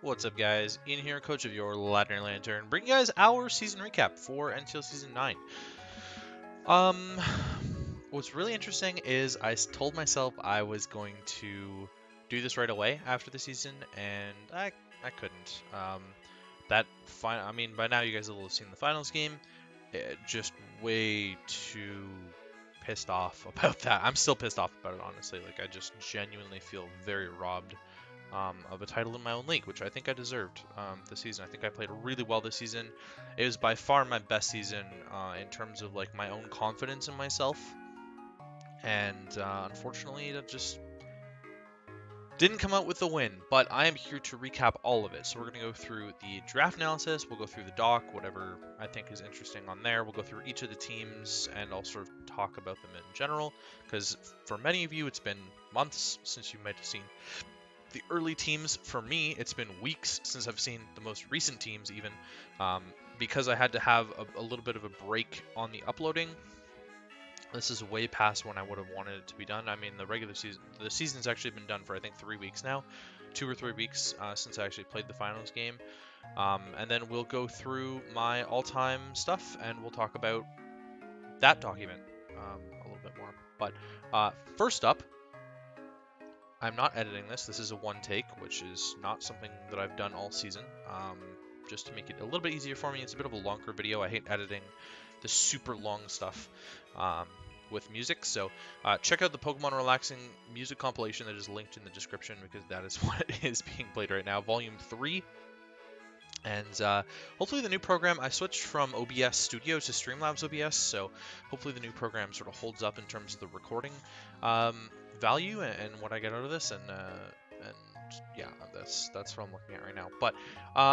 What's up, guys? Ian here, coach of your Ladner Lanturn, bringing you guys our season recap for NCL Season 9. Um, what's really interesting is told myself I was going to do this right away after the season, and I couldn't. I mean, by now you guys will have seen the finals game. Just way too pissed off about that. I'm still pissed off about it, honestly. Like, I just genuinely feel very robbed of a title in my own league, which I think I deserved this season. I think I played really well this season. It was by far my best season in terms of like my own confidence in myself, and unfortunately, it just didn't come out with a win. But I am here to recap all of it. So we're going to go through the draft analysis. We'll go through the doc, whatever I think is interesting on there. We'll go through each of the teams, and I'll sort of talk about them in general, because for many of you, it's been months since you might have seen the early teams. For me, it's been weeks since I've seen the most recent teams, even because I had to have a little bit of a break on the uploading. This is way past when I would have wanted it to be done. I mean, the season's actually been done for I think 3 weeks now, 2 or 3 weeks since I actually played the finals game. And then we'll go through my all-time stuff, and we'll talk about that document a little bit more. But first up, I'm not editing this. This is a one take, which is not something that I've done all season. Just to make it a little bit easier for me. It's a bit of a longer video. I hate editing the super long stuff with music. So check out the Pokemon Relaxing music compilation that is linked in the description, because that is what is being played right now. Volume 3. And hopefully the new program, I switched from OBS Studio to Streamlabs OBS, so hopefully the new program sort of holds up in terms of the recording value and what I get out of this, and yeah, that's what I'm looking at right now. But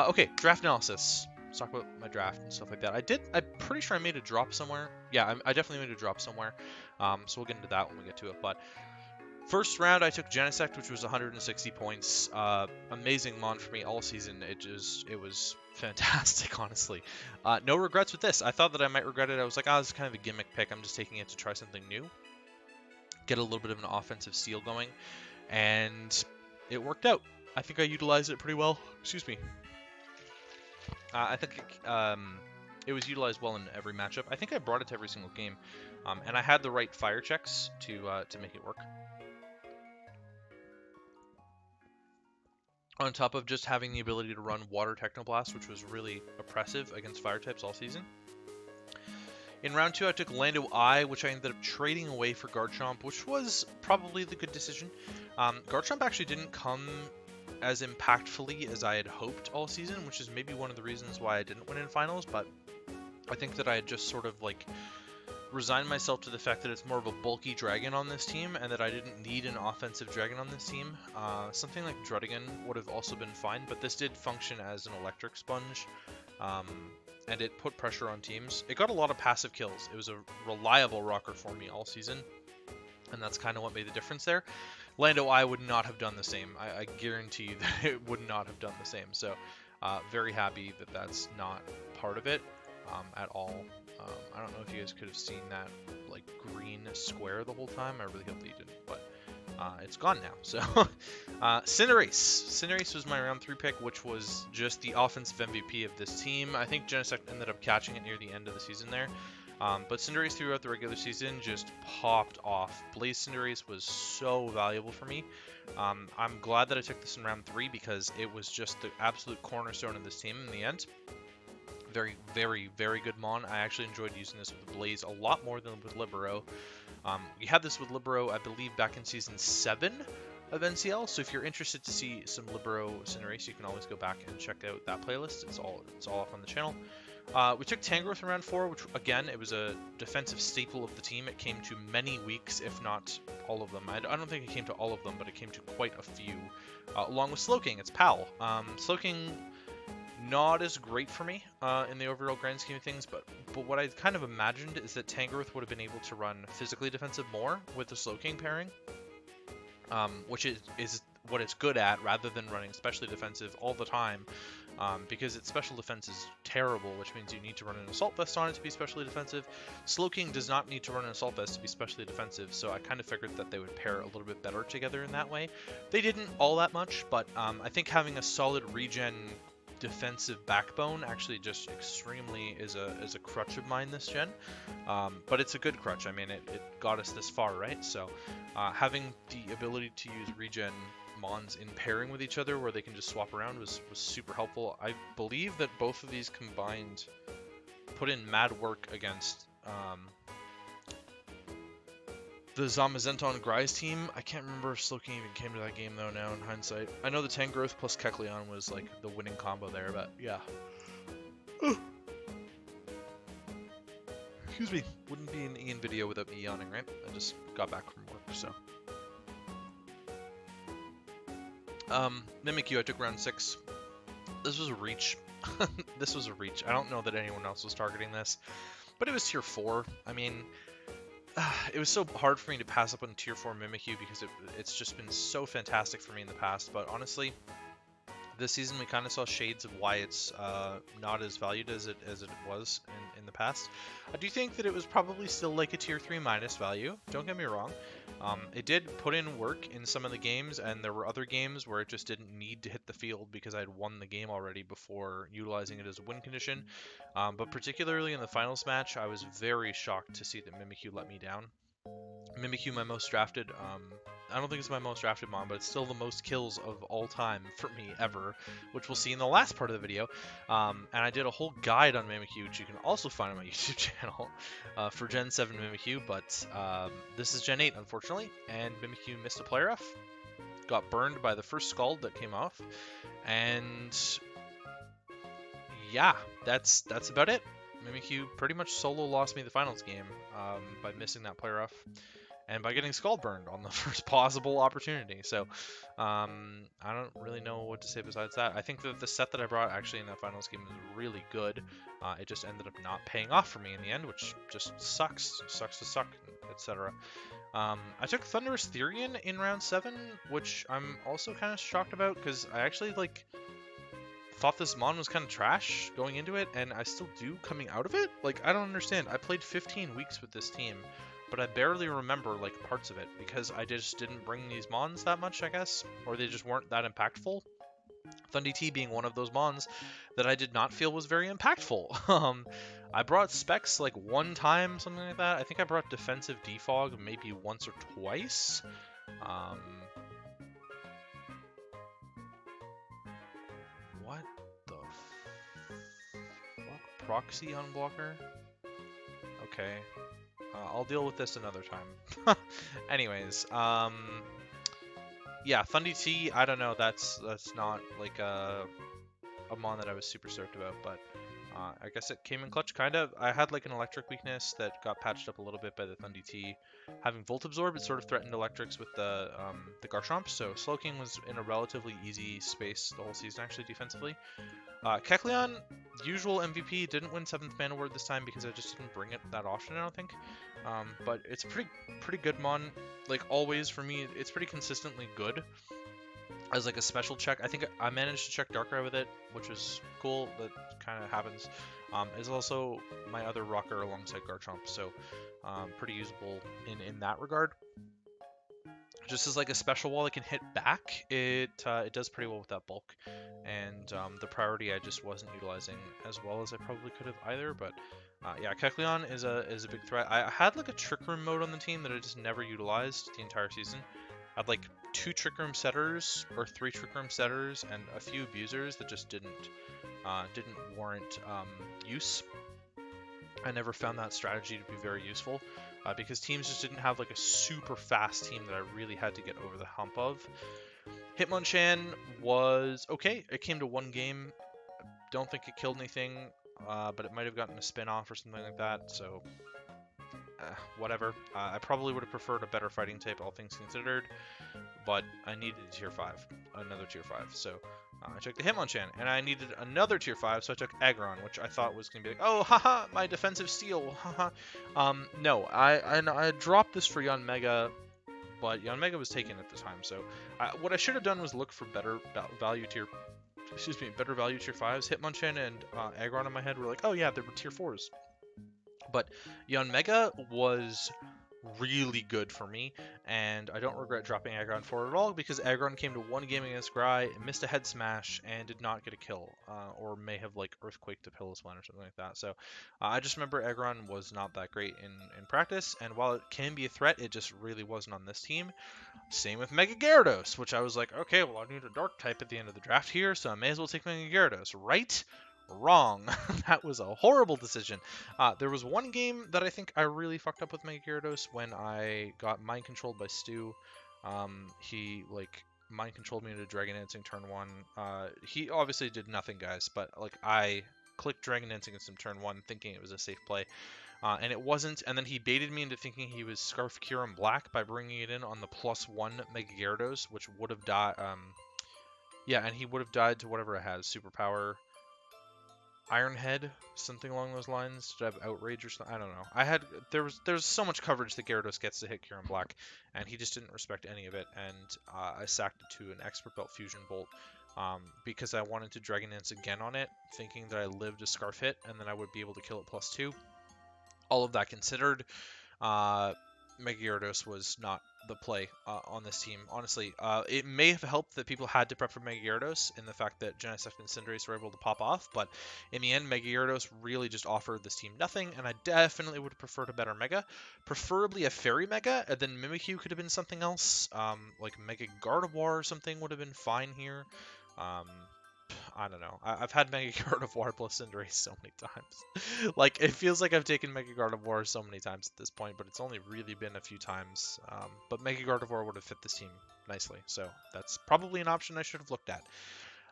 okay, draft analysis. Let's talk about my draft and stuff like that. I'm pretty sure I made a drop somewhere. Yeah, I definitely made a drop somewhere. So we'll get into that when we get to it. But first round, I took Genesect, which was 160 points. Amazing mon for me all season. It was fantastic, honestly. No regrets with this. I thought that I might regret it. I was like, this is kind of a gimmick pick. I'm just taking it to try something new, get a little bit of an offensive steal going, and it worked out. I think I utilized it pretty well. Excuse me. I think it was utilized well in every matchup. I think I brought it to every single game, and I had the right fire checks to make it work. On top of just having the ability to run Water Technoblast, which was really oppressive against fire types all season. In round 2, I took Lando I, which I ended up trading away for Garchomp, which was probably the good decision. Garchomp actually didn't come as impactfully as I had hoped all season, which is maybe one of the reasons why I didn't win in finals, but I think that I had just sort of like resigned myself to the fact that it's more of a bulky dragon on this team, and that I didn't need an offensive dragon on this team. Something like Druddigon would have also been fine, but this did function as an electric sponge, and it put pressure on teams. It got a lot of passive kills. It was a reliable rocker for me all season, and that's kind of what made the difference there. Lando I would not have done the same. I guarantee you that it would not have done the same. So very happy that that's not part of it at all. I don't know if you guys could have seen that like green square the whole time. I really hope that you didn't, but it's gone now. So Cinderace. Cinderace was my round 3 pick, which was just the offensive MVP of this team. I think Genesect ended up catching it near the end of the season there. But Cinderace throughout the regular season just popped off. Blaze Cinderace was so valuable for me. I'm glad that I took this in round 3, because it was just the absolute cornerstone of this team in the end. Very, very, very good mon. I actually enjoyed using this with Blaze a lot more than with Libero. We had this with Libero, I believe, back in Season 7 of NCL, so if you're interested to see some Libero Cinderace, you can always go back and check out that playlist. It's all up on the channel. We took Tangrowth in round 4, which, again, it was a defensive staple of the team. It came to many weeks, if not all of them. I don't think it came to all of them, but it came to quite a few, along with Slowking, its pal. Slowking, not as great for me in the overall grand scheme of things, but what I kind of imagined is that Tangrowth would have been able to run physically defensive more with the Slowking pairing, which is what it's good at rather than running specially defensive all the time, because its special defense is terrible, which means you need to run an assault vest on it to be specially defensive. Slowking does not need to run an assault vest to be specially defensive, so I kind of figured that they would pair a little bit better together in that way. They didn't all that much, but I think having a solid regen defensive backbone actually just extremely is a crutch of mine this gen, but it's a good crutch. I mean, it got us this far, right? So having the ability to use regen mons in pairing with each other where they can just swap around was super helpful. I believe that both of these combined put in mad work against the Zamazenton Grise team. I can't remember if Slowking even came to that game though now in hindsight. I know the Tangrowth plus Kecleon was like the winning combo there, but yeah. Excuse me. Wouldn't be an Ian video without me yawning, right? I just got back from work, so. Mimikyu, I took round 6. This was a reach. This was a reach. I don't know that anyone else was targeting this, but it was tier 4. I mean, it was so hard for me to pass up on tier 4 Mimikyu because it's just been so fantastic for me in the past, but honestly, this season we kind of saw shades of why it's not as valued as it was in the past. I do think that it was probably still like a tier 3 minus value, don't get me wrong. It did put in work in some of the games, and there were other games where it just didn't need to hit the field because I had won the game already before utilizing it as a win condition. But particularly in the finals match, I was very shocked to see that Mimikyu let me down. Mimikyu, my most drafted, I don't think it's my most drafted mon, but it's still the most kills of all time for me ever, which we'll see in the last part of the video. And I did a whole guide on Mimikyu, which you can also find on my YouTube channel for Gen 7 Mimikyu, but this is Gen 8, unfortunately, and Mimikyu missed a player F, got burned by the first Scald that came off, and yeah, that's about it. Mimikyu pretty much solo lost me the finals game by missing that player F and by getting Scald burned on the first possible opportunity. So I don't really know what to say besides that. I think that the set that I brought actually in that finals game was really good. It just ended up not paying off for me in the end, which just sucks. Sucks to suck, etc. I took Thunderous Therian in round 7, which I'm also kind of shocked about because I actually thought this mon was kind of trash going into it, and I still do coming out of it. Like, I don't understand. I played 15 weeks with this team, but I barely remember like parts of it because I just didn't bring these mons that much, I guess, or they just weren't that impactful. Thundi T being one of those mons that I did not feel was very impactful. I brought specs like one time, something like that. I think I brought defensive defog maybe once or twice. What the fuck? Proxy unblocker? Okay. I'll deal with this another time. Anyways, yeah, Thundi T, I don't know, that's not like a mon that I was super stoked about, but I guess it came in clutch, kind of. I had like an electric weakness that got patched up a little bit by the Thundi T. Having Volt Absorb, it sort of threatened electrics with the Garchomp, so Slowking was in a relatively easy space the whole season, actually, defensively. Kecleon, usual MVP, didn't win 7th Mana Word this time because I just didn't bring it that often, I don't think. But it's pretty good mon. Like, always, for me, it's pretty consistently good. As like a special check, I think I managed to check Darkrai with it, which was cool. That kind of happens. Is also my other rocker alongside Garchomp, so pretty usable in that regard. Just as like a special wall that can hit back, it does pretty well with that bulk, and the priority I just wasn't utilizing as well as I probably could have either. But yeah, Kecleon is a big threat. I had like a Trick Room mode on the team that I just never utilized the entire season. I had like 2 Trick Room setters or 3 Trick Room setters and a few abusers that just didn't warrant use. I never found that strategy to be very useful because teams just didn't have like a super fast team that I really had to get over the hump of. Hitmonchan was okay. It came to 1 game. Don't think it killed anything, but it might have gotten a spin-off or something like that, so whatever. I probably would have preferred a better fighting type, all things considered, but I needed a tier 5, another tier 5, so I took the Hitmonchan, and I needed another tier 5, so I took Aggron, which I thought was going to be like, oh, haha, my defensive steal, haha. No, I dropped this for Yanmega but Yanmega was taken at the time. So what I should have done was look for better value tier. Excuse me, better value tier 5s. Hitmonchan and Aggron in my head were like, oh yeah, they were tier 4s. But Yanmega was really good for me, and I don't regret dropping Aggron for it at all, because Aggron came to one game against Gry, missed a head smash, and did not get a kill, or may have like Earthquake to Pillow One or something like that. So I just remember Aggron was not that great in practice, and while it can be a threat, it just really wasn't on this team. Same with Mega Gyarados, which I was like, okay, well I need a dark type at the end of the draft here, so I may as well take Mega Gyarados, right? Wrong. That was a horrible decision. There was one game that I think I really fucked up with Mega Gyarados when I got mind controlled by Stu. He like mind controlled me into Dragon Dancing turn 1. He obviously did nothing, guys, but like I clicked Dragon Dancing against him turn 1 thinking it was a safe play. And it wasn't, and then he baited me into thinking he was Scarf Kyurem Black by bringing it in on the +1 Mega Gyarados, which would have died. Yeah, and he would have died to whatever it has, Superpower, Iron Head, something along those lines. Did I have Outrage or something? I don't know. There's so much coverage that Gyarados gets to hit Kyurem Black, and he just didn't respect any of it, and I sacked it to an Expert Belt Fusion Bolt because I wanted to Dragon Dance again on it, thinking that I lived a Scarf hit, and then I would be able to kill it +2. All of that considered, Mega Gyarados was not the play on this team. Honestly, it may have helped that people had to prep for Mega Gyarados in the fact that Genesect and Cinderace were able to pop off, but in the end, Mega Gyarados really just offered this team nothing, and I definitely would have preferred a better Mega. Preferably a Fairy Mega, and then Mimikyu could have been something else, like Mega Gardevoir or something would have been fine here. I don't know. I've had Mega Gardevoir plus Cinderace so many times. Like, it feels like I've taken Mega Gardevoir so many times at this point, but it's only really been a few times. But Mega Gardevoir would have fit this team nicely, so that's probably an option I should have looked at.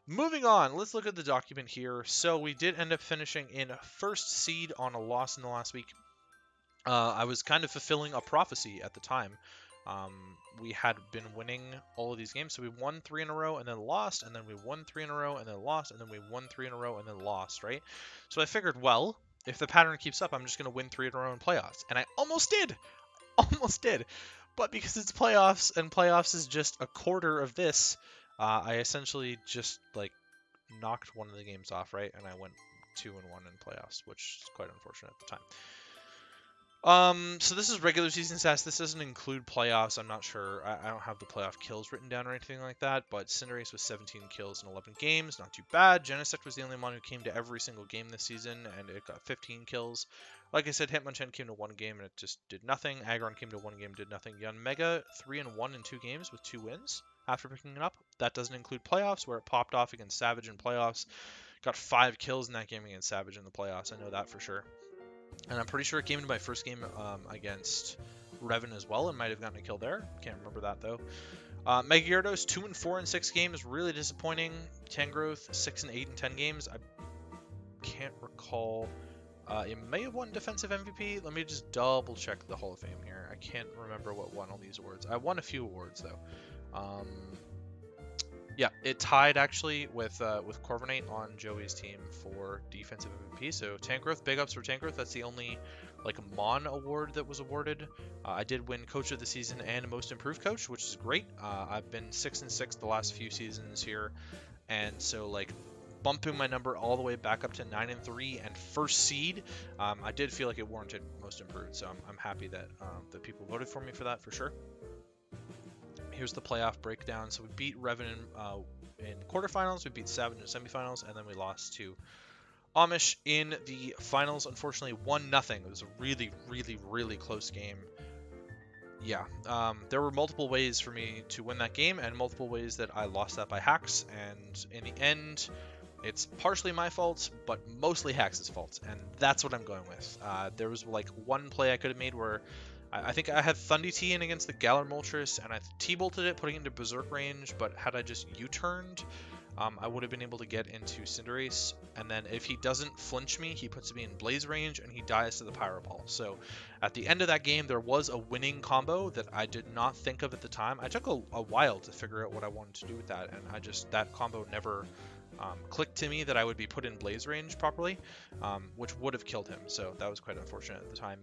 Moving on, let's look at the document here. So we did end up finishing in first seed on a loss in the last week. I was kind of fulfilling a prophecy at the time. We had been winning all of these games, so we won 3 in a row and then lost, and then we won 3 in a row and then lost, and then we won 3 in a row and then lost, right? So I figured, well, if the pattern keeps up, I'm just going to win 3 in a row in playoffs, and I almost did! Almost did! But because it's playoffs, and playoffs is just a quarter of this, I essentially just, like, knocked one of the games off, right? And I went 2-1 in playoffs, which is quite unfortunate at the time. So this is regular season stats. This doesn't include playoffs. I'm not sure. I don't have the playoff kills written down or anything like that, but Cinderace was 17 kills in 11 games. Not too bad. Genesect was the only one who came to every single game this season, and it got 15 kills. Like I said, Hitmonchan came to one game, and it just did nothing. Aggron came to one game, did nothing. Yanmega, 3-1 in 2 games with 2 wins after picking it up. That doesn't include playoffs, where it popped off against Savage in playoffs. Got 5 kills in that game against Savage in the playoffs. I know that for sure. And I'm pretty sure it came into my first game against Revan as well, and might have gotten a kill there. Can't remember that, though. Mega Gyarados, 2-4 in 6 games. Really disappointing. Tangrowth, 6-8 in 10 games. I can't recall. It may have won Defensive MVP. Let me just double check the Hall of Fame here. I can't remember what won all these awards. I won a few awards, though. Yeah, it tied actually with Corviknight on Joey's team for defensive MVP. So Tangrowth, big ups for Tangrowth. That's the only like Mon award that was awarded. I did win Coach of the Season and Most Improved Coach, which is great. I've been 6-6 the last few seasons here, and so like bumping my number all the way back up to 9-3 and first seed. I did feel like it warranted Most Improved, so I'm happy that that people voted for me for that for sure. Here's the playoff breakdown. So we beat Revan in quarterfinals, we beat Savage in semifinals, and then we lost to Amish in the finals. Unfortunately, 1-0. It was a really, really, really close game. Yeah, there were multiple ways for me to win that game, and multiple ways that I lost that by hacks. And in the end, it's partially my fault, but mostly Hacks' fault, and that's what I'm going with. There was like one play I could have made where I think I had Thundy T in against the Galar Moltres, and I T-bolted it, putting it into Berserk range, but had I just U-turned, I would have been able to get into Cinderace, and then if he doesn't flinch me, he puts me in Blaze range, and he dies to the Pyro Ball. So at the end of that game, there was a winning combo that I did not think of at the time. I took a while to figure out what I wanted to do with that, and that combo never clicked to me that I would be put in Blaze range properly, which would have killed him, so that was quite unfortunate at the time.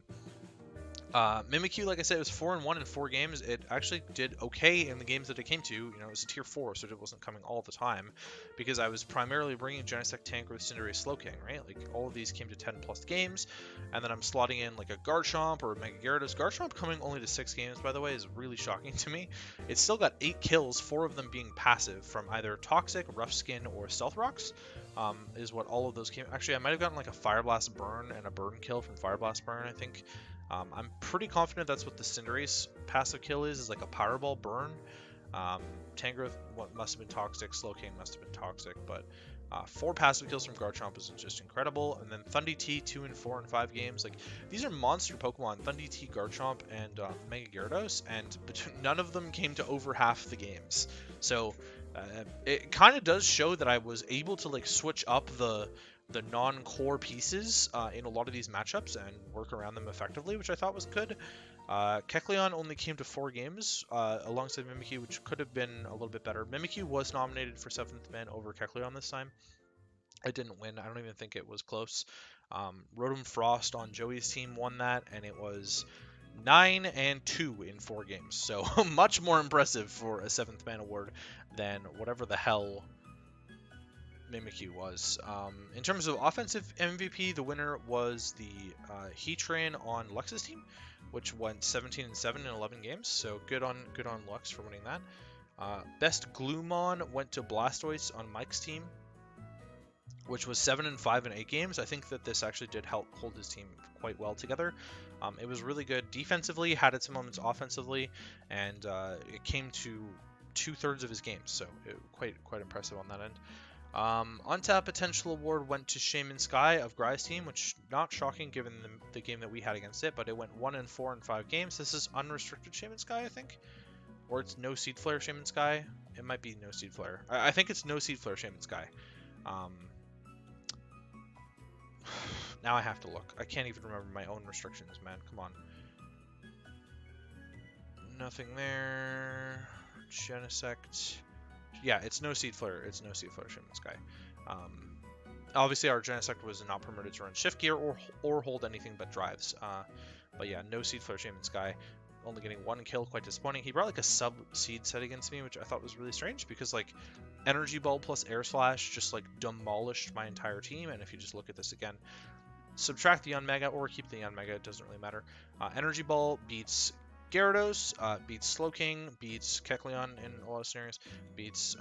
Mimikyu, like I said, it was 4-1 in 4 games. It actually did okay in the games that it came to. You know, it was a tier 4, so it wasn't coming all the time, because I was primarily bringing Genesect, Tangrowth, Cinderace, Slowking, right? Like, all of these came to 10 plus games, and then I'm slotting in like a Garchomp or a Mega Gyarados. Garchomp coming only to 6 games, by the way, is really shocking to me. It's still got 8 kills, 4 of them being passive from either Toxic, Rough Skin, or Stealth Rocks. Is what all of those came. Actually, I might have gotten like a Fire Blast Burn and a Burn kill from Fire Blast Burn, I think. I'm pretty confident that's what the Cinderace passive kill is like a Powerball Burn. Tangrowth must have been Toxic, Slowking must have been Toxic, but 4 passive kills from Garchomp is just incredible. And then Thundee T 2 and 4 and 5 games. Like, these are monster Pokemon, Thundee T, Garchomp, and Mega Gyarados, and none of them came to over half the games. So it kind of does show that I was able to like switch up the non-core pieces in a lot of these matchups and work around them effectively, which I thought was good. Kecleon only came to 4 games alongside Mimikyu, which could have been a little bit better. Mimikyu was nominated for 7th man over Kecleon this time. I didn't win. I don't even think it was close. Rotom Frost on Joey's team won that, and it was 9-2 in 4 games. So much more impressive for a 7th man award than whatever the hell Mimikyu was. In terms of offensive MVP, the winner was the Heatran on Lux's team, which went 17-7 in 11 games. So good on Lux for winning that. Best Gloomon went to Blastoise on Mike's team, which was 7-5 in 8 games. I think that this actually did help hold his team quite well together. It was really good defensively, had its moments offensively, and it came to 2/3 of his games. So quite impressive on that end. On-tap potential award went to Shaman Sky of Gry's team, which not shocking given the game that we had against it, but it went 1-4 in 5 games. This is unrestricted Shaman Sky, I think, or it's no Seed Flare Shaman Sky. It might be no Seed Flare. I think it's no Seed Flare Shaman Sky. Now I have to look. I can't even remember my own restrictions, man. Come on. Nothing there. Genesect. Yeah, it's no Seed Flare. It's no Seed Flare Shaman Sky. Obviously, our Genesect was not permitted to run Shift Gear or hold anything but drives. But yeah, no Seed Flare Shaman Sky. Only getting 1 kill, quite disappointing. He brought like a sub-seed set against me, which I thought was really strange because like Energy Ball plus Air Slash just like demolished my entire team. And if you just look at this again, subtract the Unmega or keep the Unmega, it doesn't really matter. Energy Ball beats Gyarados, beats Slowking, beats Kecleon in a lot of scenarios, beats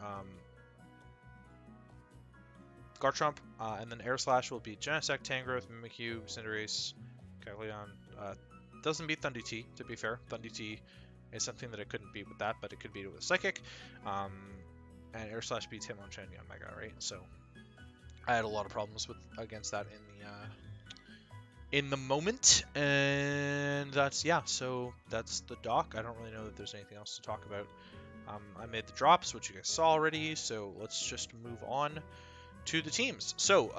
Garchomp, and then Air Slash will beat Genesect, Tangrowth, Mimikyu, Cinderace, Kecleon. Doesn't beat Thundee T, to be fair. Thundee T is something that it couldn't beat with that, but it could beat it with Psychic. And Air Slash beats Hitmonchan and Unmega, right? So I had a lot of problems against that in the moment, and so that's the doc. I don't really know that there's anything else to talk about. I made the drops, which you guys saw already, so let's just move on to the teams. So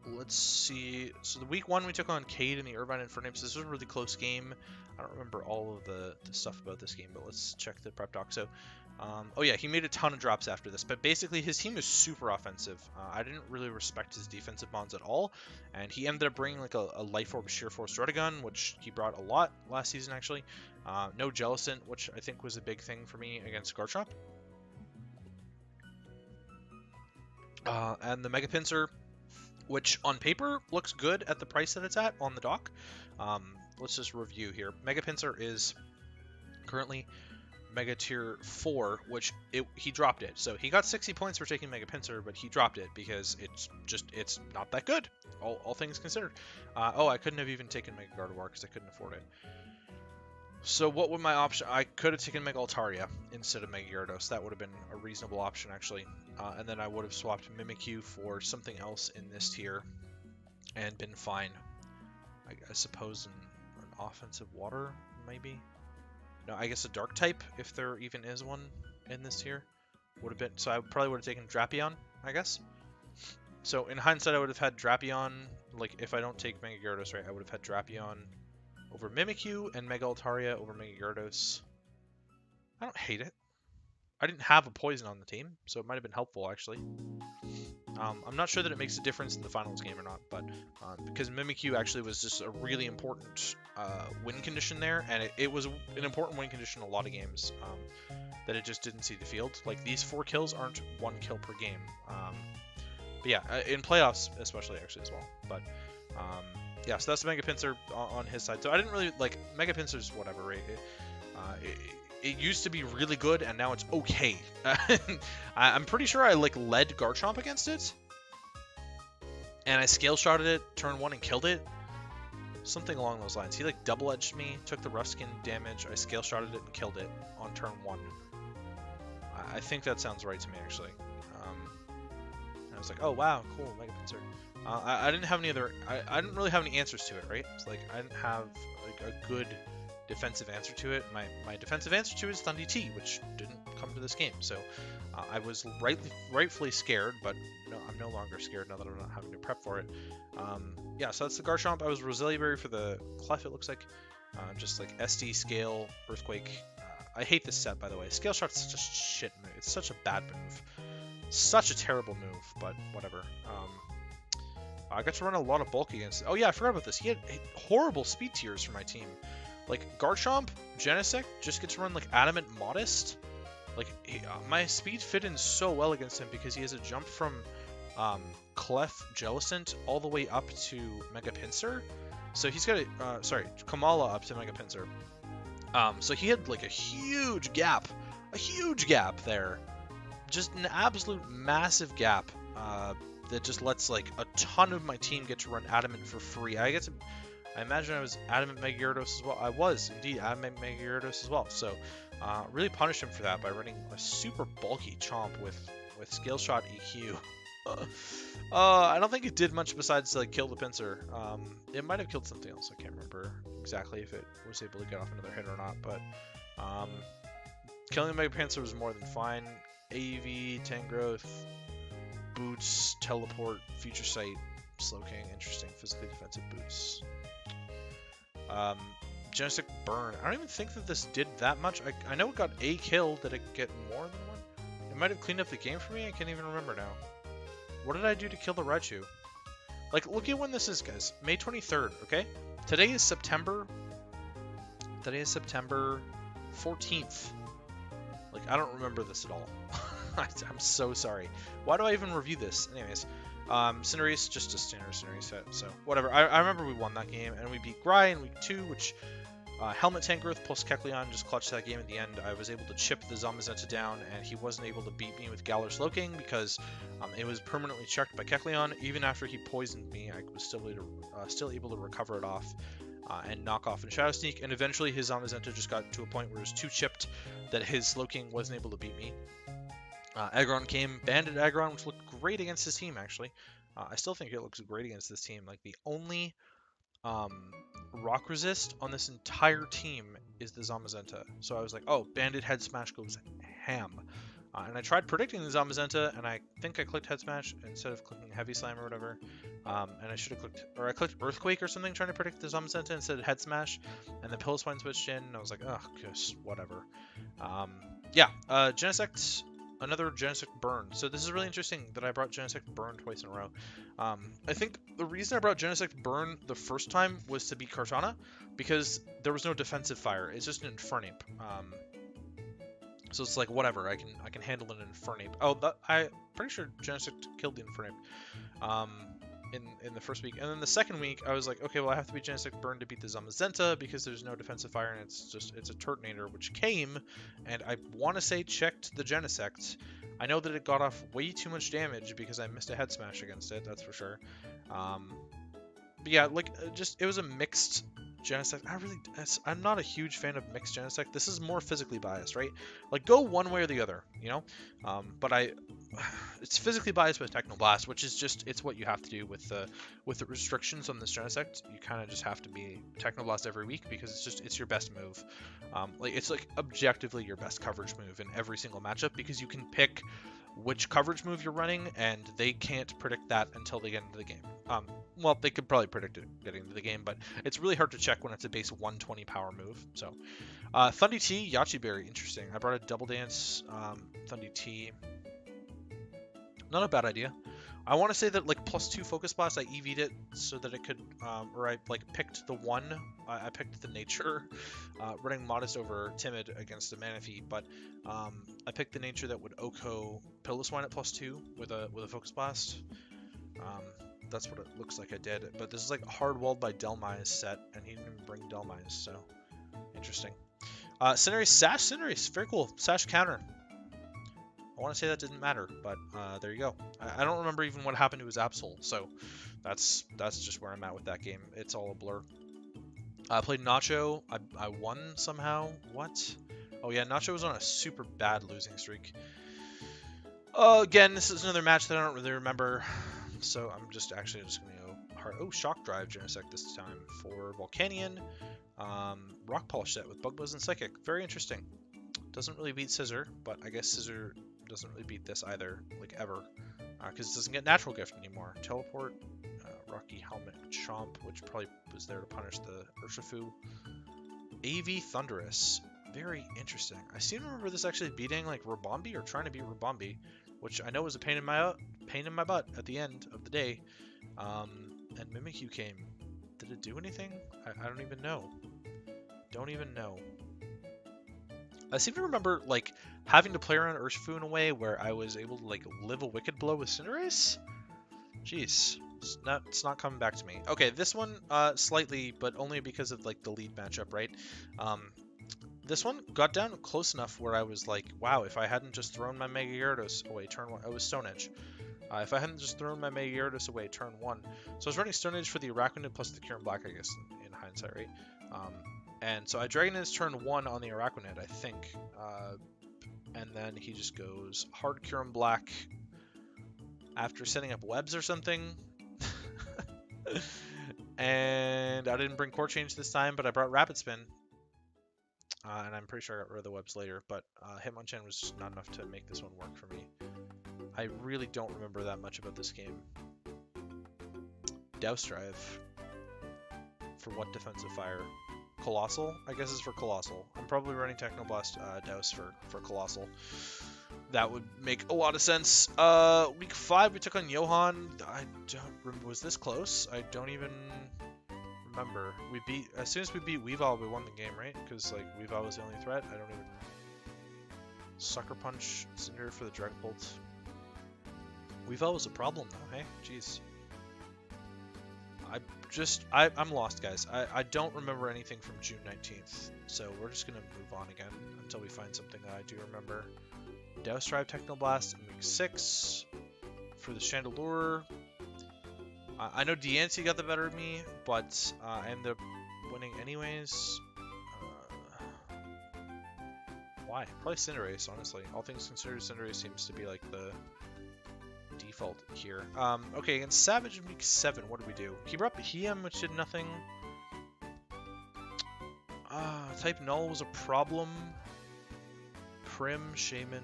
let's see. So the week 1 we took on Cade in the Irvine Infernape. This was a really close game. I don't remember all of the stuff about this game, but let's check the prep doc. So oh yeah, he made a ton of drops after this, but basically his team is super offensive. I didn't really respect his defensive bonds at all, and he ended up bringing like a Life Orb Sheer Force Redagun, which he brought a lot last season actually. No Jellicent, which I think was a big thing for me against Garchomp. And the Mega Pinsir, which on paper looks good at the price that it's at on the dock. Let's just review here. Mega Pinsir is currently Mega Tier 4, which he dropped it. So he got 60 points for taking Mega Pinsir, but he dropped it because it's not that good, all things considered. Oh, I couldn't have even taken Mega Gardevoir because I couldn't afford it. So what would my option? I could have taken Mega Altaria instead of Mega Gyarados. That would have been a reasonable option, actually. And then I would have swapped Mimikyu for something else in this tier and been fine. I suppose an offensive water, maybe? No, I guess a dark type, if there even is one in this tier, would have been. So I probably would have taken Drapion, I guess. So in hindsight, I would have had Drapion. Like if I don't take Mega Gyarados, right, I would have had Drapion over Mimikyu and Mega Altaria over Mega Gyarados. I don't hate it. I didn't have a poison on the team, so it might have been helpful actually. I'm not sure that it makes a difference in the finals game or not, but because Mimikyu actually was just a really important win condition there, and it was an important win condition in a lot of games that it just didn't see the field. Like, these 4 kills aren't 1 kill per game. But yeah, in playoffs especially actually as well. But yeah, so that's Mega Pinsir on his side. So I didn't really like Mega Pinsir's whatever, right? It used to be really good, and now it's okay. I'm pretty sure I like led Garchomp against it, and I scale shotted it turn 1 and killed it. Something along those lines. He like double edged me, took the rough skin damage. I scale shotted it and killed it on turn 1. I think that sounds right to me actually. I was like, oh wow, cool, Mega Pinsir. I didn't have any other. I didn't really have any answers to it, right? It's like I didn't have like a good defensive answer to it. My defensive answer to it is Thundy T, which didn't come to this game. So I was rightfully scared, but no, I'm no longer scared now that I'm not having to prep for it. Yeah, so that's the Garchomp. I was Roselia Berry for the Clef, it looks like. Just like SD, Scale, Earthquake. I hate this set, by the way. Scale Shot's such a shit move. It's such a bad move. Such a terrible move, but whatever. I got to run a lot of bulk against it. Oh yeah, I forgot about this. He had horrible speed tiers for my team. Like, Garchomp, Genesect just gets to run, like, Adamant Modest. Like, my speed fit in so well against him because he has a jump from Clef Jellicent all the way up to Mega Pinsir. So he's got a, Kamala up to Mega Pinsir. So he had, like, a huge gap there. Just an absolute massive gap that just lets, like, a ton of my team get to run Adamant for free. I imagine I was Adamant Mega Gyarados as well. I was indeed Adamant Mega Gyarados as well. So really punished him for that by running a super bulky Chomp with Scale Shot EQ. I don't think it did much besides like kill the Pinsir. It might have killed something else. I can't remember exactly if it was able to get off another hit or not. But killing the Mega Pinsir was more than fine. AV, Tangrowth, Boots, Teleport, Future Sight, Slowking, interesting. Physically defensive boots. Genesect Burn. I don't even think that this did that much. I know it got a kill. Did it get more than one? It might have cleaned up the game for me. I can't even remember now. What did I do to kill the Raichu? Like, look at when this is, guys. May 23rd, okay? Today is September 14th. Like, I don't remember this at all. I'm so sorry. Why do I even review this? Anyways, Cinderace, just a standard Cinderace set, so whatever. I remember we won that game, and we beat Gry in week 2, which Helmet Tangrowth plus Kecleon just clutched that game at the end. I was able to chip the Zamazenta down, and he wasn't able to beat me with Galar Slowking because it was permanently checked by Kecleon. Even after he poisoned me, I was still able to recover it off and knock off and Shadow Sneak, and eventually his Zamazenta just got to a point where it was too chipped that his Slowking wasn't able to beat me. Aggron came, Banded Aggron, which looked great against his team, actually. I still think it looks great against this team. Like, the only rock resist on this entire team is the Zamazenta. So I was like, oh, Banded Head Smash goes ham. And I tried predicting the Zamazenta, and I think I clicked Head Smash instead of clicking Heavy Slam or whatever. And I should have clicked, or I clicked Earthquake or something trying to predict the Zamazenta instead of Head Smash. And the Pillow Spine switched in, and I was like, oh, gosh, whatever. Yeah, Genesect. Another Genesect Burn. So this is really interesting that I brought Genesect Burn twice in a row. I think the reason I brought Genesect Burn the first time was to beat Kartana, because there was no defensive fire. It's just an Infernape. So it's like, whatever, I can handle an Infernape. Oh, I'm pretty sure Genesect killed the Infernape in the first week. And then the second week, I was like, okay, well, I have to beat Genesect Burn to beat the Zamazenta because there's no defensive fire, and it's a Turtonator, which came, and I want to say checked the Genesect. I know that it got off way too much damage because I missed a Head Smash against it, that's for sure. But yeah, like, it was a mixed Genesect. I'm not a huge fan of mixed Genesect. This is more physically biased, right? Like, go one way or the other, you know? But it's physically biased with Technoblast, which is it's what you have to do with the restrictions on this Genesect. You kind of just have to be Technoblast every week because it's your best move. It's like objectively your best coverage move in every single matchup because you can pick which coverage move you're running, and they can't predict that until they get into the game. Well, they could probably predict it getting into the game, but it's really hard to check when it's a base 120 power move. So, Thundy T, Yachi Berry, interesting. I brought a Double Dance, Thundy T. Not a bad idea. I want to say that like +2 Focus Blast, I EV'd it so that it could, or I like picked the one. I picked the nature, running Modest over Timid against the Manaphy, but I picked the nature that would Oko Pillow Swine at +2 with a Focus Blast. That's what it looks like I did. But this is like hard walled by Delmise set, and he didn't even bring Delmise, so interesting. Cinderace, Sash Cinderace, very cool. Sash counter. I want to say that didn't matter, but there you go. I don't remember even what happened to his Absol, so that's just where I'm at with that game. It's all a blur. I played Nacho. I won somehow. What? Oh yeah, Nacho was on a super bad losing streak. Again, this is another match that I don't really remember, so I'm just going to go hard. Oh, Shock Drive Genesect this time for Volcanion. Rock Polish set with Bug Buzz and Psychic. Very interesting. Doesn't really beat Scissor, but I guess Scissor doesn't really beat this either, like ever, because it doesn't get Natural Gift anymore. Teleport, Rocky Helmet, Chomp, which probably was there to punish the Urshifu. AV Thunderous. Very interesting. I seem to remember this actually beating like Rabombi or trying to beat Rabombi, which I know was a pain in my butt at the end of the day. And Mimikyu came. Did it do anything? I don't even know. Don't even know. I seem to remember like having to play around Urshifu in a way where I was able to like live a Wicked Blow with Cinderace. Jeez, it's not coming back to me. Okay, this one slightly, but only because of like the lead matchup, right? This one got down close enough where I was like, wow, if I hadn't just thrown my Mega Gyarados away turn 1, it was Stone Edge. If I hadn't just thrown my Mega Gyarados away turn 1, so I was running Stone Edge for the Araquanid plus the Kyurem Black, I guess, in hindsight, right? And so I Dragon his turn 1 on the Araquanid, I think. And then he just goes hard Kyurem Black after setting up webs or something. And I didn't bring Core Change this time, but I brought Rapid Spin. And I'm pretty sure I got rid of the webs later, but Hitmonchan was just not enough to make this one work for me. I really don't remember that much about this game. Douse Drive. For what defensive fire? Colossal? I guess it's for Colossal. I'm probably running Technoblast Douse for Colossal. That would make a lot of sense. Week 5, we took on Johan. I don't remember. Was this close? I don't even remember. As soon as we beat Weavile, we won the game, right? Because like Weavile was the only threat. I don't even. Sucker Punch Cinder for the Dragon Bolt. Weavile was a problem though. Hey, jeez. I'm lost, guys. I don't remember anything from June 19th, so we're just gonna move on again until we find something that I do remember. Douse Drive Technoblast in week 6 for the Chandelure. I know Diancie got the better of me, but I ended up winning anyways. Why? Probably Cinderace, honestly. All things considered, Cinderace seems to be like the default here. Okay, against Savage in week 7, what did we do? He brought Behem, which did nothing. Type Null was a problem. Prim, Shaman.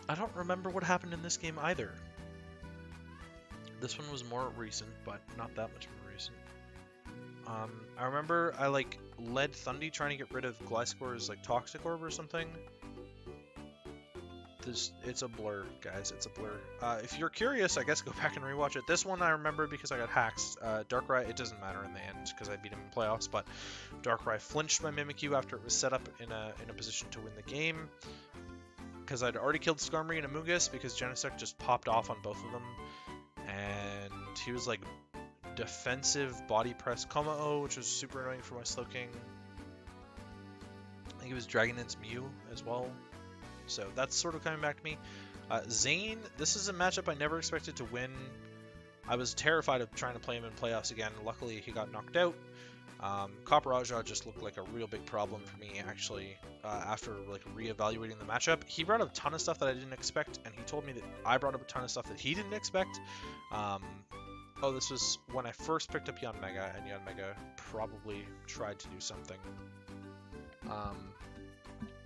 I don't remember what happened in this game either. This one was more recent, but not that much more recent. I remember I like led Thundy trying to get rid of Gliscor's like Toxic Orb or something. It's a blur, guys. It's a blur. If you're curious, I guess go back and rewatch it. This one I remember because I got hacks. Darkrai, it doesn't matter in the end because I beat him in playoffs, but Darkrai flinched my Mimikyu after it was set up in a position to win the game. Because I'd already killed Skarmory and Amoonguss because Genesect just popped off on both of them. And he was like defensive body press Kommo-o, which was super annoying for my Slowking. I think it was Dragon's Mew as well. So that's sort of coming back to me. Zane, this is a matchup I never expected to win. I was terrified of trying to play him in playoffs again. Luckily, he got knocked out. Copperajah just looked like a real big problem for me, actually, after like re-evaluating the matchup. He brought up a ton of stuff that I didn't expect, and he told me that I brought up a ton of stuff that he didn't expect. Oh, this was when I first picked up Yanmega, and Yanmega probably tried to do something.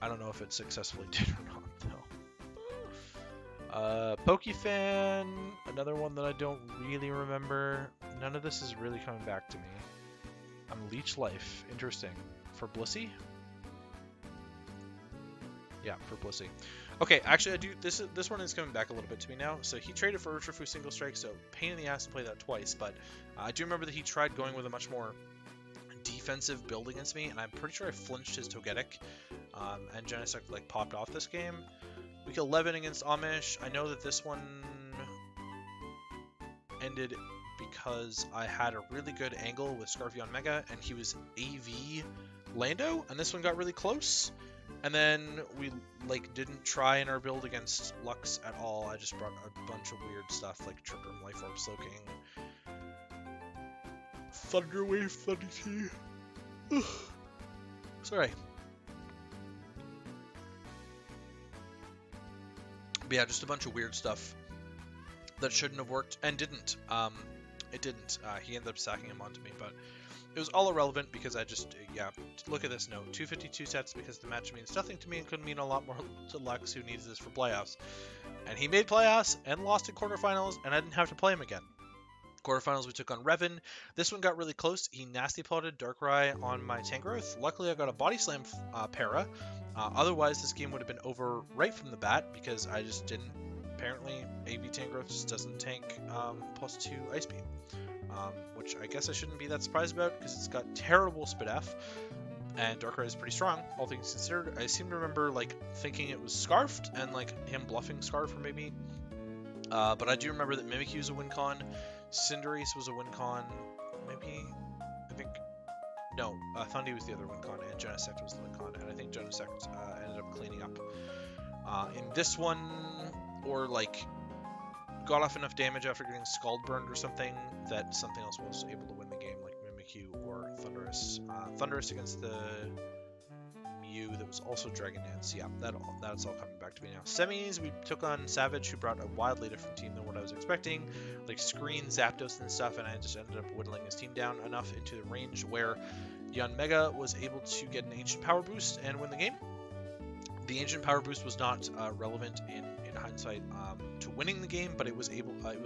I don't know if it successfully did or not, though. Pokefan, another one that I don't really remember. None of this is really coming back to me. Leech Life, interesting. For Blissey? Yeah, for Blissey. Okay, actually, I do. This one is coming back a little bit to me now. So he traded for Urshifu single strike, so pain in the ass to play that twice. But I do remember that he tried going with a much more defensive build against me, and I'm pretty sure I flinched his Togetic, and Genesect like popped off this game. Week 11 against Amish. I know that this one ended because I had a really good angle with Scarfy Mega, and he was AV Lando, and this one got really close. And then we like didn't try in our build against Lux at all. I just brought a bunch of weird stuff like Trigger, Life Orb, Slowking, Thunder Wave, Thunder Tea. Sorry. But yeah, just a bunch of weird stuff that shouldn't have worked and didn't. It didn't. He ended up sacking him onto me, but it was all irrelevant because I just, yeah, look at this note. 252 sets because the match means nothing to me and could mean a lot more to Lex, who needs this for playoffs. And he made playoffs and lost in quarterfinals, and I didn't have to play him again. Quarterfinals, we took on Revan. This one got really close. He nasty plotted Darkrai on my Tangrowth. Luckily, I got a Body Slam para. Otherwise, this game would have been over right from the bat because I just didn't. Apparently, AV Tangrowth just doesn't tank +2 Ice Beam. Which I guess I shouldn't be that surprised about because it's got terrible Spit F, and Darkrai is pretty strong, all things considered. I seem to remember like thinking it was Scarfed and like him bluffing Scarf or maybe. But I do remember that Mimikyu was a win con, Cinderace was a win con, maybe, I think, no, Thundy was the other win con, and Genesect was the win con, and I think Genesect ended up cleaning up in this one, or like got off enough damage after getting Scald Burned or something that something else was able to win the game, like Mimikyu or Thundurus. Thundurus against the Mew that was also Dragon Dance. Yeah, that's all coming back to me now. Semis, we took on Savage, who brought a wildly different team than what I was expecting, like Screen, Zapdos, and stuff, and I just ended up whittling his team down enough into the range where Yon Mega was able to get an Ancient Power Boost and win the game. The Ancient Power Boost was not relevant in hindsight to winning the game, but it was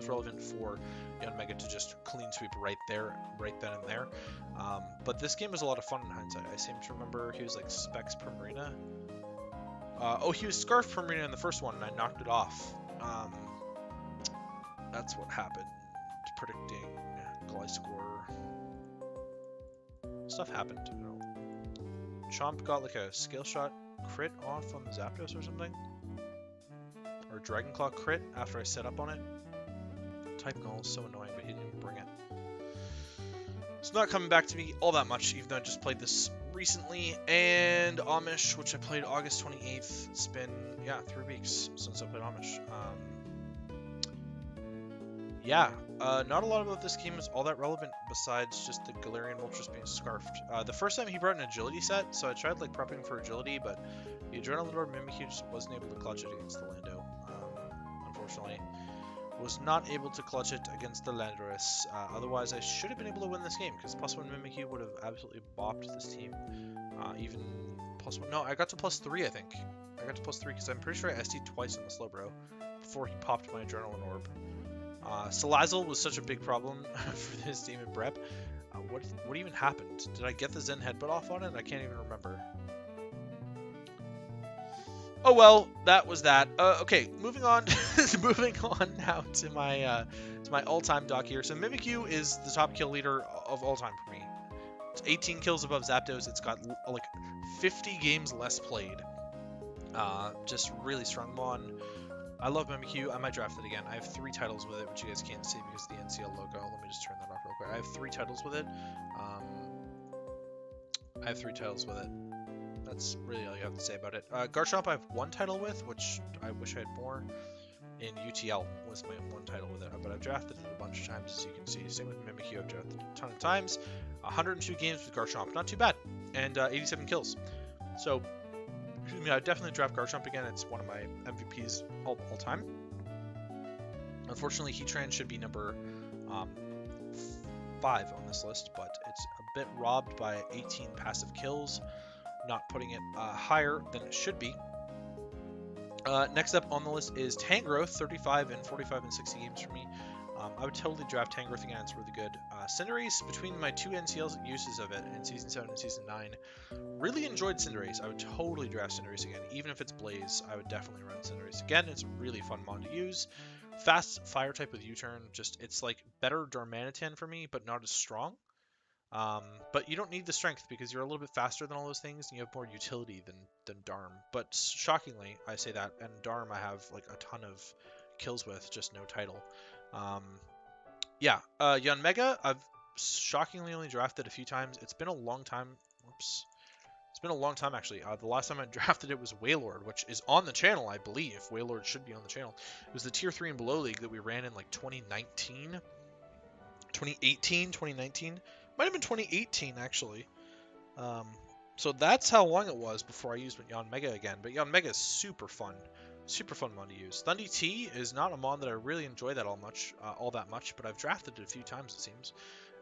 relevant for Yon Mega to just clean sweep right then and there. But this game was a lot of fun in hindsight. I seem to remember he was like Specs Primarina. He was Scarf Primarina in the first one, and I knocked it off. That's what happened. Predicting Gliscor. Stuff happened. I don't know. Chomp got like a Scale Shot crit off on the Zapdos or something. Or Dragon Claw crit after I set up on it. Type Null is so annoying, but he didn't even bring it. It's not coming back to me all that much, even though I just played this recently. And Amish, which I played August 28th. It's been, 3 weeks since I played Amish. Not a lot about this game is all that relevant besides just the Galarian Moltres being scarfed. The first time he brought an agility set, so I tried like prepping for agility, but the Adrenaline Orb Mimikyu just wasn't able to clutch it against the Lando. Unfortunately, was not able to clutch it against the Landorus. Otherwise, I should have been able to win this game because +1 Mimikyu would have absolutely bopped this team. Even +1. No, I got to +3, I think. I got to +3 because I'm pretty sure I SD'd twice on the Slowbro before he popped my Adrenaline Orb. Salazzle was such a big problem for this team in prep. What even happened? Did I get the Zen Headbutt off on it? I can't even remember. Oh well, that was that. Okay, moving on. Moving on now to my all-time doc here. So Mimikyu is the top kill leader of all time for me. It's 18 kills above Zapdos. It's got like 50 games less played. Just really strong mon. I love Mimikyu. I might draft it again. I have 3 titles with it, which you guys can't see because of the NCL logo. Let me just turn that off real quick. I have 3 titles with it. That's really all you have to say about it. Garchomp I have 1 title with, which I wish I had more. In UTL was my 1 title with it, but I've drafted it a bunch of times, as you can see. Same with Mimikyu, I've drafted a ton of times. 102 games with Garchomp, not too bad, and 87 kills. So, excuse me, I definitely draft Garchomp again. It's one of my MVPs all time. Unfortunately, Heatran should be number 5 on this list, but it's a bit robbed by 18 passive kills, not putting it higher than it should be. Next up on the list is Tangrowth, 35 and 45 and 60 games for me. I would totally draft Tangrowth again. It's really good. Cinderace, between my 2 NCL uses of it in Season 7 and Season 9, really enjoyed Cinderace. I would totally draft Cinderace again. Even if it's Blaze, I would definitely run Cinderace again. It's a really fun mon to use. Fast Fire type with U-turn, just it's like better Darmanitan for me, but not as strong. But you don't need the strength because you're a little bit faster than all those things, and you have more utility than Darm. But shockingly, I say that, and Darm I have like a ton of kills with, just no title. Yeah, Yanmega, I've shockingly only drafted a few times. It's been a long time. Whoops. It's been a long time, actually. The last time I drafted it was Wailord, which is on the channel, I believe. Wailord should be on the channel. It was the Tier 3 and below league that we ran in, like, 2019? 2018? 2019? Might have been 2018, actually. So that's how long it was before I used Yanmega again. But Yanmega is super fun. Super fun mon to use. Thundy T is not a mon that I really enjoy that all that much, but I've drafted it a few times, it seems.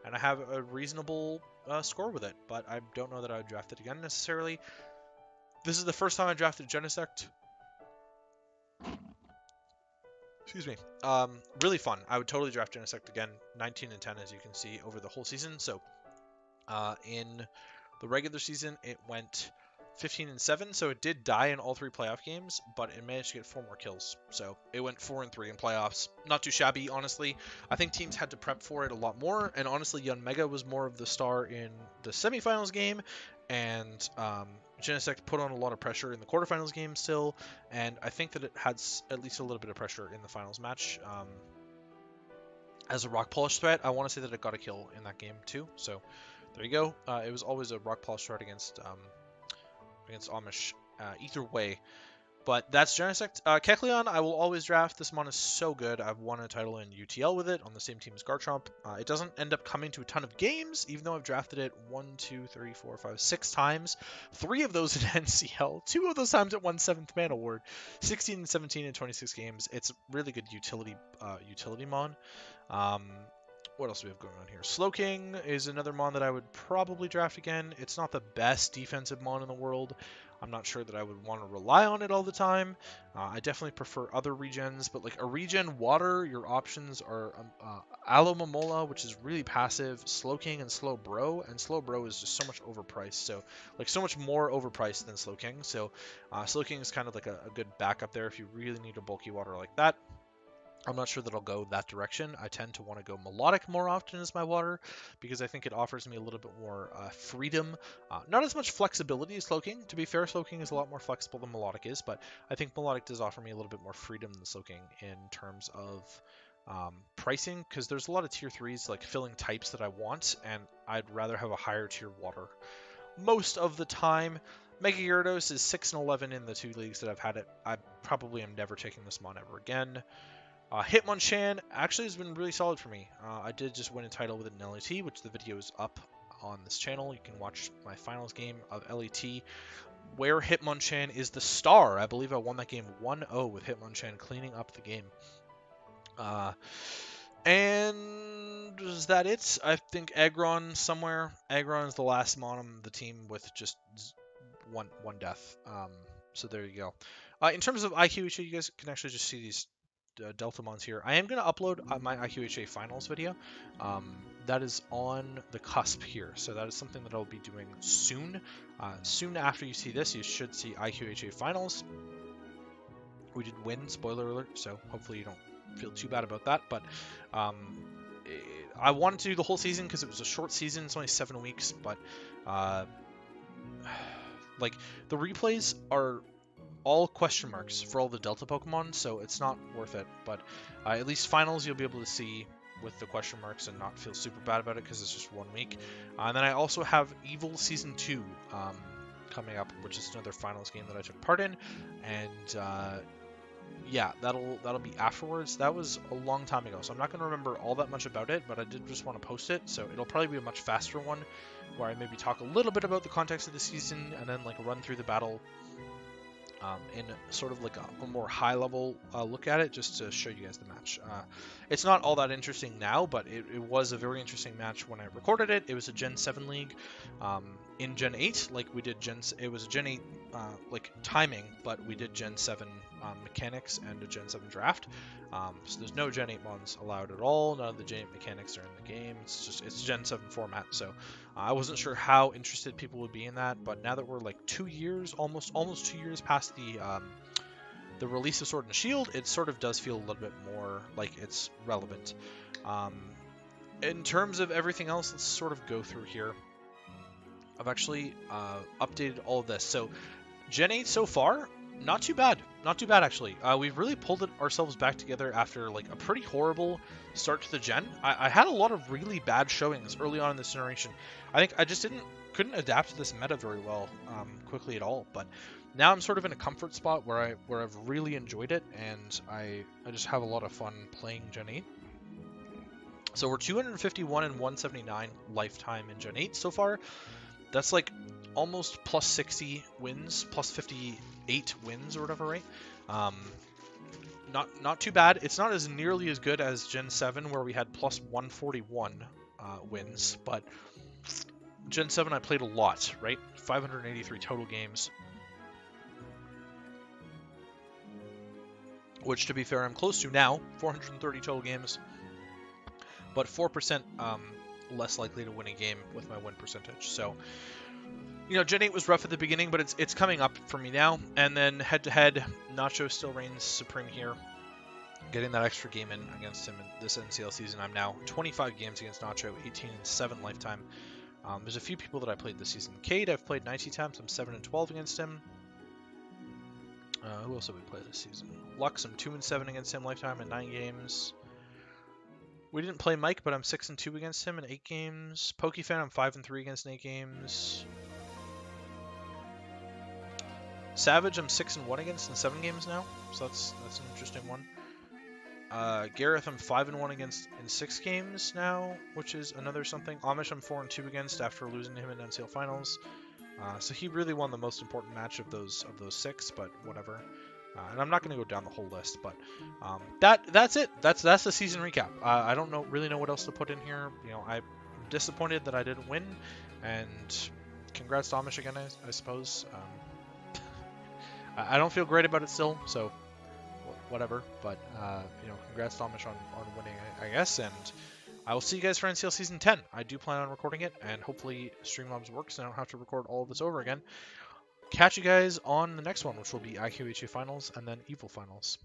And I have a reasonable score with it, but I don't know that I would draft it again necessarily. This is the first time I drafted Genesect. Excuse me. Really fun. I would totally draft Genesect again. 19 and 10, as you can see, over the whole season. So in the regular season, it went 15 and 7, so it did die in all 3 playoff games, but it managed to get 4 more kills. So it went 4 and 3 in playoffs. Not too shabby, honestly. I think teams had to prep for it a lot more, and honestly, Yanmega was more of the star in the semifinals game, and Genesect put on a lot of pressure in the quarterfinals game still, and I think that it had at least a little bit of pressure in the finals match. As a rock polish threat, I want to say that it got a kill in that game too. So there you go. It was always a rock polish threat against Amish, either way. But that's Genesect. Kecleon, I will always draft. This mon is so good. I've won a title in UTL with it on the same team as Garchomp. It doesn't end up coming to a ton of games, even though I've drafted it 6 times. 3 of those in NCL. 2 of those times it won 7th Man Award. 16 and 17 in 26 games. It's really good utility mon. What else do we have going on here? Slowking is another mon that I would probably draft again. It's not the best defensive mon in the world. I'm not sure that I would want to rely on it all the time. I definitely prefer other regens, but like a regen water, your options are Alomomola, which is really passive, Slowking, and Slowbro. And Slowbro is just so much overpriced, so like so much more overpriced than Slowking. So Slowking is kind of like a good backup there if you really need a bulky water like that. I'm not sure that I'll go that direction. I tend to want to go melodic more often as my water because I think it offers me a little bit more freedom. Not as much flexibility as Slowking. To be fair, Slowking is a lot more flexible than melodic is, but I think melodic does offer me a little bit more freedom than Slowking in terms of pricing, because there's a lot of tier 3s like filling types that I want, and I'd rather have a higher tier water most of the time. Mega Gyarados is 6 and 11 in the 2 leagues that I've had it. I probably am never taking this mon ever again. Hitmonchan actually has been really solid for me. I did just win a title with an LAT, which the video is up on this channel. You can watch my finals game of LAT, where Hitmonchan is the star. I believe I won that game 1-0 with Hitmonchan cleaning up the game. And is that it? I think Aggron somewhere. Aggron is the last mon on the team with just one death. So there you go. In terms of IQHA, you guys can actually just see these Delta mons here. I am going to upload my IQHA finals video. That is on the cusp here, so that is something that I'll be doing soon. Soon after you see this, you should see IQHA finals. We did win, spoiler alert, so hopefully you don't feel too bad about that. But I wanted to do the whole season because it was a short season. It's only 7 weeks, but like the replays are all question marks for all the Delta Pokemon, so it's not worth it. But at least finals you'll be able to see with the question marks and not feel super bad about it because it's just 1 week. And then I also have Evil Season 2 coming up, which is another finals game that I took part in. And yeah, that'll be afterwards. That was a long time ago, so I'm not going to remember all that much about it, but I did just want to post it, so it'll probably be a much faster one, where I maybe talk a little bit about the context of the season, and then like run through the battle in sort of like a more high-level look at it, just to show you guys the match. It's not all that interesting now, but it was a very interesting match when I recorded it. It was a Gen 7 league. in Gen 8 like we did it was a Gen 8 like timing, but we did Gen 7 mechanics and a Gen 7 draft. So there's no Gen 8 mods allowed at all. None of the Gen 8 mechanics are in the game. It's Gen 7 format. So I wasn't sure how interested people would be in that, but now that we're like 2 years, almost 2 years past the release of Sword and Shield, it sort of does feel a little bit more like it's relevant. In terms of everything else, let's sort of go through here. I've actually updated all of this. So Gen 8 so far, not too bad. Not too bad, actually. We've really pulled ourselves back together after like a pretty horrible start to the gen. I had a lot of really bad showings early on in this generation. I think I just couldn't adapt to this meta very well quickly at all. But now I'm sort of in a comfort spot where I've really enjoyed it, and I just have a lot of fun playing Gen 8. So we're 251 and 179 lifetime in Gen 8 so far. That's like almost plus 60 wins, plus 58 wins or whatever, right? Not too bad. It's not as nearly as good as Gen 7 where we had plus 141 wins, but Gen 7 I played a lot, right? 583 total games. Which, to be fair, I'm close to now. 430 total games. But 4% less likely to win a game with my win percentage. So, you know, Gen 8 was rough at the beginning, but it's coming up for me now. And then head-to-head, Nacho still reigns supreme here. Getting that extra game in against him in this NCL season. I'm now 25 games against Nacho, 18 and 7 lifetime. There's a few people that I played this season. Cade, I've played 90 times. I'm 7 and 12 against him. Who else have we played this season? Lux, I'm 2 and 7 against him lifetime in 9 games. We didn't play Mike, but I'm 6 and 2 against him in 8 games. Pokefan, I'm 5 and 3 against in 8 games. Savage, I'm 6 and 1 against in 7 games now, so that's an interesting one. Gareth, I'm 5 and 1 against in 6 games now, which is another something. Amish, I'm 4 and 2 against after losing to him in NCL finals. So he really won the most important match of those 6, but whatever. And I'm not going to go down the whole list, but that's it. That's the season recap. I don't really know what else to put in here. You know, I'm disappointed that I didn't win, and congrats to Amish again, I suppose. I don't feel great about it still, so whatever. But you know, congrats to Amish on winning, I guess. And I will see you guys for NCL Season 10. I do plan on recording it, and hopefully Streamlabs works and I don't have to record all of this over again. Catch you guys on the next one, which will be IQHA Finals and then Evil Finals.